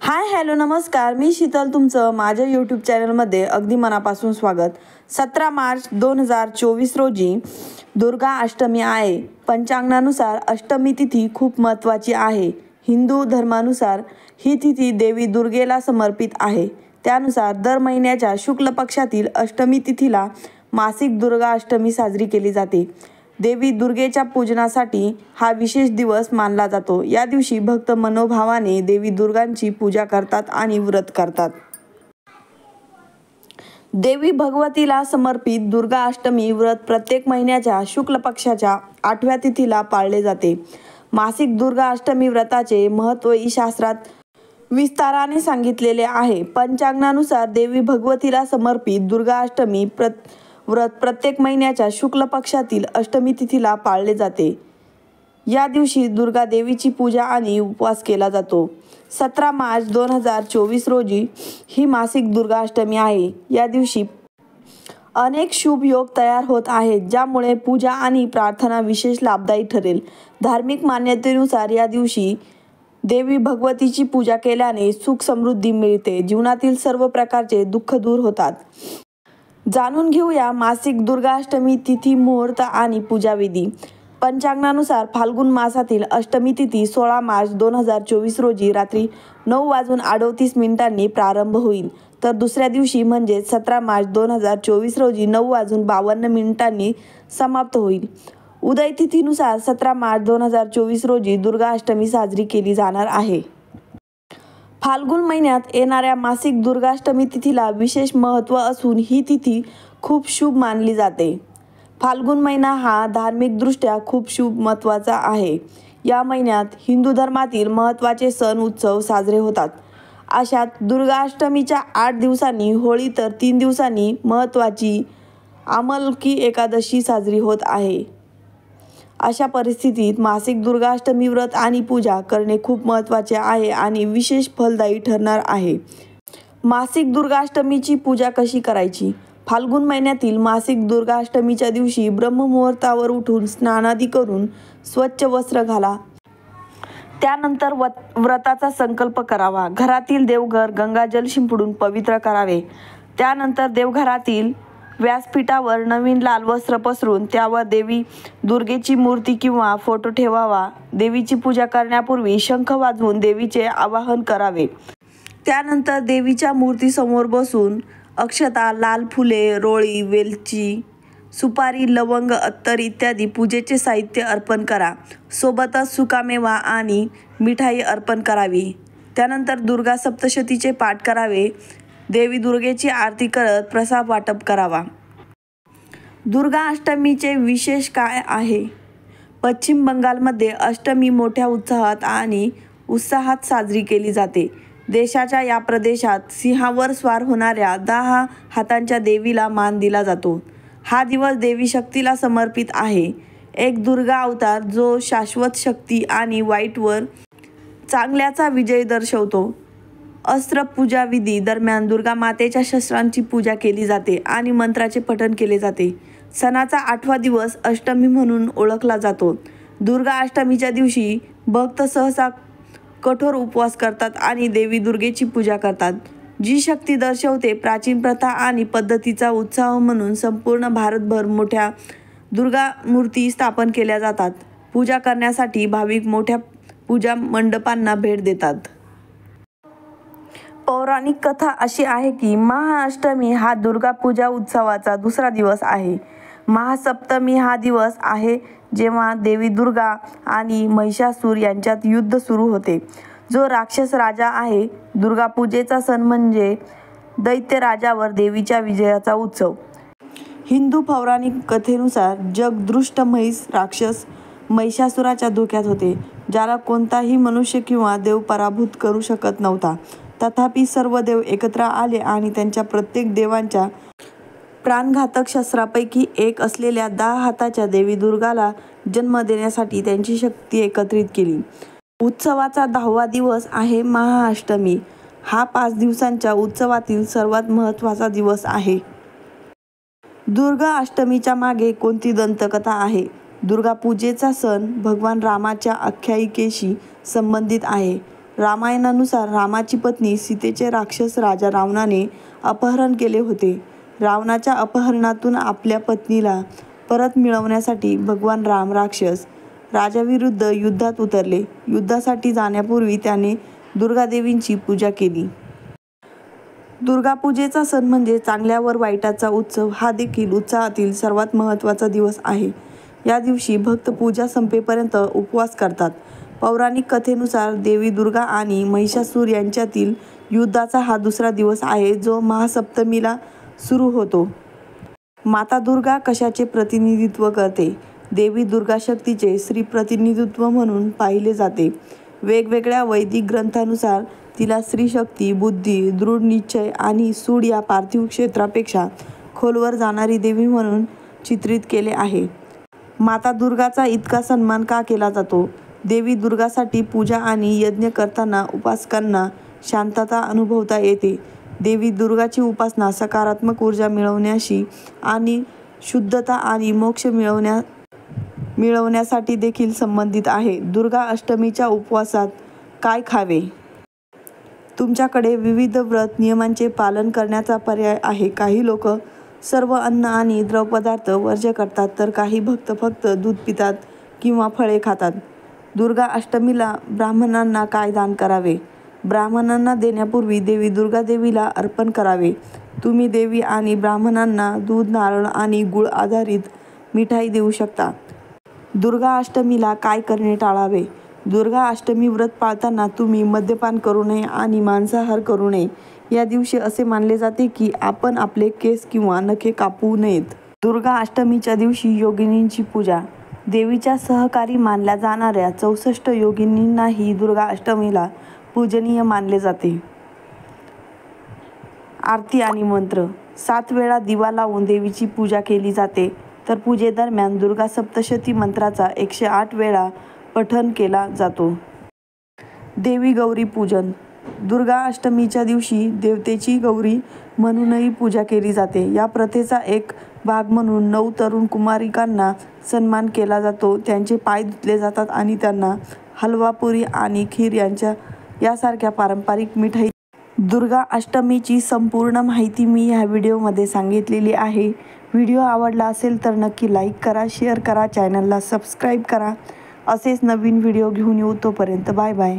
Hi hello नमस्कार, मी शीतल तुमचं माझ्या यूट्यूब चॅनलमध्ये अगदी मनापासून स्वागत. 17 मार्च 2024 रोजी दुर्गा अष्टमी आहे. पंचांगानुसार अष्टमी तिथी खूप महत्त्वाची आहे. हिंदू धर्मानुसार ही तिथी देवी दुर्गेला समर्पित आहे. त्यानुसार दर महिन्याच्या शुक्ल पक्षातील अष्टमी तिथीला मासिक दुर्गा अष्टमी साजरी केली जाते. देवी दुर्गेच्या पूजनासाठी हा विशेष दिवस मानला जातो. या दिवशी भक्त मनोभावाने देवी दुर्गांची पूजा करतात आणि व्रत करतात. देवी भगवतीला समर्पित दुर्गा अष्टमी व्रत प्रत्येक महिन्याच्या शुक्ल पक्षाच्या 8व्या तिथीला पाळले जाते. मासिक दुर्गा अष्टमी व्रताचे महत्त्व शास्त्रात विस्ताराने सांगितलेले आहे. पंचांगानुसार देवी भगवतीला समर्पित दुर्गा अष्टमी व्रत प्रत्येक महिन्याच्या शुक्ल पक्षातील अष्टमी तिथीला पाळले जाते. या दिवशी दुर्गा देवीची पूजा आणि उपवास केला जातो. 17 मार्च 2024 रोजी ही मासिक दुर्गा अष्टमी आहे. या दिवशी अनेक शुभ योग तयार होत आहेत, ज्यामुळे पूजा आणि प्रार्थना विशेष लाभदायी ठरेल. धार्मिक मान्यतेनुसार या दिवशी देवी भगवतीची पूजा केल्याने सुख समृद्धी मिळते. जीवनातील सर्व प्रकारचे दुःख दूर होतात. जाणून घेऊया मासिक दुर्गा अष्टमी तिथी, मुहूर्त आणि पूजाविधी. पंचांगानुसार फाल्गुन मासातील अष्टमी तिथी 16 मार्च 2024 रोजी रात्री 9:38 प्रारंभ होईल, तर दुसऱ्या दिवशी म्हणजे 17 मार्च 2024 रोजी 9:52 समाप्त होईल. उदय तिथीनुसार 17 मार्च 2024 रोजी दुर्गा अष्टमी साजरी केली जाणार आहे. फाल्गुन महिन्यात येणाऱ्या मासिक दुर्गाष्टमी तिथीला विशेष महत्त्व असून ही तिथी खूप शुभ मानली जाते. फाल्गुन महिना हा धार्मिकदृष्ट्या खूप शुभ महत्त्वाचा आहे. या महिन्यात हिंदू धर्मातील महत्त्वाचे सण उत्सव साजरे होतात. अशात दुर्गाष्टमीच्या 8 दिवसांनी होळी, तर 3 दिवसांनी महत्त्वाची आमलकी एकादशी साजरी होत आहे. अशा परिस्थितीत मासिक दुर्गाष्टमी व्रत आणि पूजा करणे खूप महत्त्वाचे आहे आणि विशेष फलदायी ठरणार आहे. मासिक दुर्गाष्टमीची पूजा कशी करायची? फाल्गुन महिन्यातील मासिक दुर्गाष्टमीच्या दिवशी ब्रह्ममुहूर्तावर उठून स्नानादी करून स्वच्छ वस्त्र घाला. त्यानंतर व्रताचा संकल्प करावा. घरातील देवघर गंगाजल शिंपडून पवित्र करावे. त्यानंतर देवघरातील व्यासपीठावर नवीन लाल वस्त्र पसरून त्यावर देवी दुर्गेची मूर्ती किंवा फोटो ठेवावा. देवीची पूजा करण्यापूर्वी शंख वाजवून देवीचे आवाहन करावे. त्यानंतर देवीच्या मूर्तीसमोर बसून अक्षता, लाल फुले, रोळी, वेलची, सुपारी, लवंग, अत्तर इत्यादी पूजेचे साहित्य अर्पण करा. सोबतच सुकामेवा आणि मिठाई अर्पण करावी. त्यानंतर दुर्गा सप्तशतीचे पाठ करावे. देवी दुर्गेची आरती करत प्रसाद वाटप करावा. दुर्गा अष्टमीचे विशेष काय आहे? पश्चिम बंगालमध्ये अष्टमी मोठ्या उत्साहात साजरी केली जाते. देशाच्या या प्रदेशात सिंहावर स्वार होणाऱ्या 10 हातांच्या देवीला मान दिला जातो. हा दिवस देवी शक्तीला समर्पित आहे. एक दुर्गा अवतार जो शाश्वत शक्ती आणि वाईटवर चांगल्याचा विजय दर्शवतो. अस्त्र पूजा विधी दरम्यान दुर्गा मातेच्या शस्त्रांची पूजा केली जाते आणि मंत्राचे पठण केले जाते. सणाचा 8वा दिवस अष्टमी म्हणून ओळखला जातो. दुर्गा अष्टमीच्या दिवशी भक्त सहसा कठोर उपवास करतात आणि देवी दुर्गेची पूजा करतात, जी शक्ती दर्शवते. प्राचीन प्रथा आणि पद्धतीचा उत्साह म्हणून संपूर्ण भारतभर मोठ्या दुर्गा मूर्ती स्थापन केल्या जातात. पूजा करण्यासाठी भाविक मोठ्या पूजा मंडपांना भेट देतात. पौराणिक कथा अशी आहे की महाअष्टमी हा दुर्गा पूजा उत्सवाचा दुसरा दिवस आहे. महासप्तमी हा दिवस आहे जेव्हा देवी दुर्गा आणि महिषासूर यांच्यात युद्ध सुरू होते, जो राक्षस राजा आहे. दुर्गा पूजेचा सण म्हणजे दैत्य राजावर देवीच्या विजयाचा उत्सव. हिंदू पौराणिक कथेनुसार जगदृष्ट राक्षस महिषासुराच्या धोक्यात होते, ज्याला कोणताही मनुष्य किंवा देव पराभूत करू शकत नव्हता. तथापि सर्व देव एकत्र आले आणि त्यांच्या प्रत्येक देवांच्या प्राणघातक शस्त्रापैकी एक असलेल्या 10 हाताच्या देवी दुर्गाला जन्म देण्यासाठी त्यांची शक्ती एकत्रित केली. उत्सवाचा 10वा दिवस आहे महाअष्टमी. हा 5 दिवसांच्या उत्सवातील सर्वात महत्त्वाचा दिवस आहे. दुर्गा अष्टमीच्या मागे कोणती दंतकथा आहे? दुर्गा पूजेचा सण भगवान रामाच्या आख्यायिकेशी संबंधित आहे. रामायणानुसार रामाची पत्नी सीतेचे राक्षस राजा रावणाने अपहरण केले होते. रावणाच्या अपहरणातून आपल्या पत्नीला परत मिळवण्यासाठी भगवान राम राक्षस राजाविरुद्ध युद्धात उतरले. युद्धासाठी जाण्यापूर्वी त्याने दुर्गादेवींची पूजा केली. दुर्गापूजेचा सण म्हणजे चांगल्यावर वाईटाचा उत्सव. हा देखील उत्सवातील सर्वात महत्त्वाचा दिवस आहे. या दिवशी भक्त पूजा संपेपर्यंत उपवास करतात. पौराणिक कथेनुसार देवी दुर्गा आणि महिषासूर यांच्यातील युद्धाचा हा दुसरा दिवस आहे, जो महासप्तमीला सुरू होतो. माता दुर्गा कशाचे प्रतिनिधित्व करते? देवी दुर्गा शक्तीचे स्त्री प्रतिनिधित्व म्हणून पाहिले जाते. वेगवेगळ्या वैदिक ग्रंथानुसार तिला स्त्री शक्ती, बुद्धी, दृढ निश्चय आणि सूड या पार्थिव क्षेत्रापेक्षा खोलवर जाणारी देवी म्हणून चित्रित केले आहे. माता दुर्गाचा इतका सन्मान का केला जातो? देवी दुर्गासाठी पूजा आणि यज्ञ करताना उपासकांना शांतता अनुभवता येते. देवी दुर्गाची उपासना सकारात्मक ऊर्जा मिळवण्याशी आणि शुद्धता आणि मोक्ष मिळवण्यासाठी देखील संबंधित आहे. दुर्गा अष्टमीच्या उपवासात काय खावे? तुमच्याकडे विविध व्रत नियमांचे पालन करण्याचा पर्याय आहे. काही लोक सर्व अन्न आणि द्रवपदार्थ वर्ज्य करतात, तर काही भक्त फक्त दूध पितात किंवा फळे खातात. दुर्गा अष्टमीला ब्राह्मणांना काय दान करावे? ब्राह्मणांना देण्यापूर्वी देवी दुर्गा देवीला अर्पण करावे. तुम्ही देवी आणि ब्राह्मणांना दूध, नारळ आणि गुळ आधारित मिठाई देऊ शकता. दुर्गा अष्टमीला काय करणे टाळावे? दुर्गा अष्टमी व्रत पाळताना तुम्ही मद्यपान करू नये आणि मांसाहार करू नये. या दिवशी असे मानले जाते की आपण आपले केस किंवा नखे कापू नयेत. दुर्गा अष्टमीच्या दिवशी योगिनींची पूजा. देवीच्या सहकारी मानल्या जाणाऱ्या 64 योगिनींनाही दुर्गा अष्टमीला पूजनीय मानले जाते. आरती आणि मंत्र. 7 वेळा दिवा लावून देवीची पूजा केली जाते, तर पूजेदरम्यान दुर्गा सप्तशती मंत्राचा 108 वेळा पठण केला जातो. देवी गौरी पूजन. दुर्गा अष्टमीच्या दिवशी देवतेची गौरी म्हणूनही पूजा केली जाते. या प्रथेचा एक भाग म्हणून 9 तरुण कुमारिकांना सन्मान केला जातो. त्यांचे पाय धुतले जातात आणि त्यांना हलवा, पुरी आणि खीर यासारख्या पारंपरिक मिठाई. दुर्गा अष्टमीची संपूर्ण माहिती मी ह्या व्हिडिओमध्ये सांगितलेली आहे. व्हिडिओ आवडला असेल तर नक्की लाईक करा, शेअर करा, चॅनलला सबस्क्राईब करा. असेच नवीन व्हिडिओ घेऊन येऊ. तोपर्यंत बाय बाय.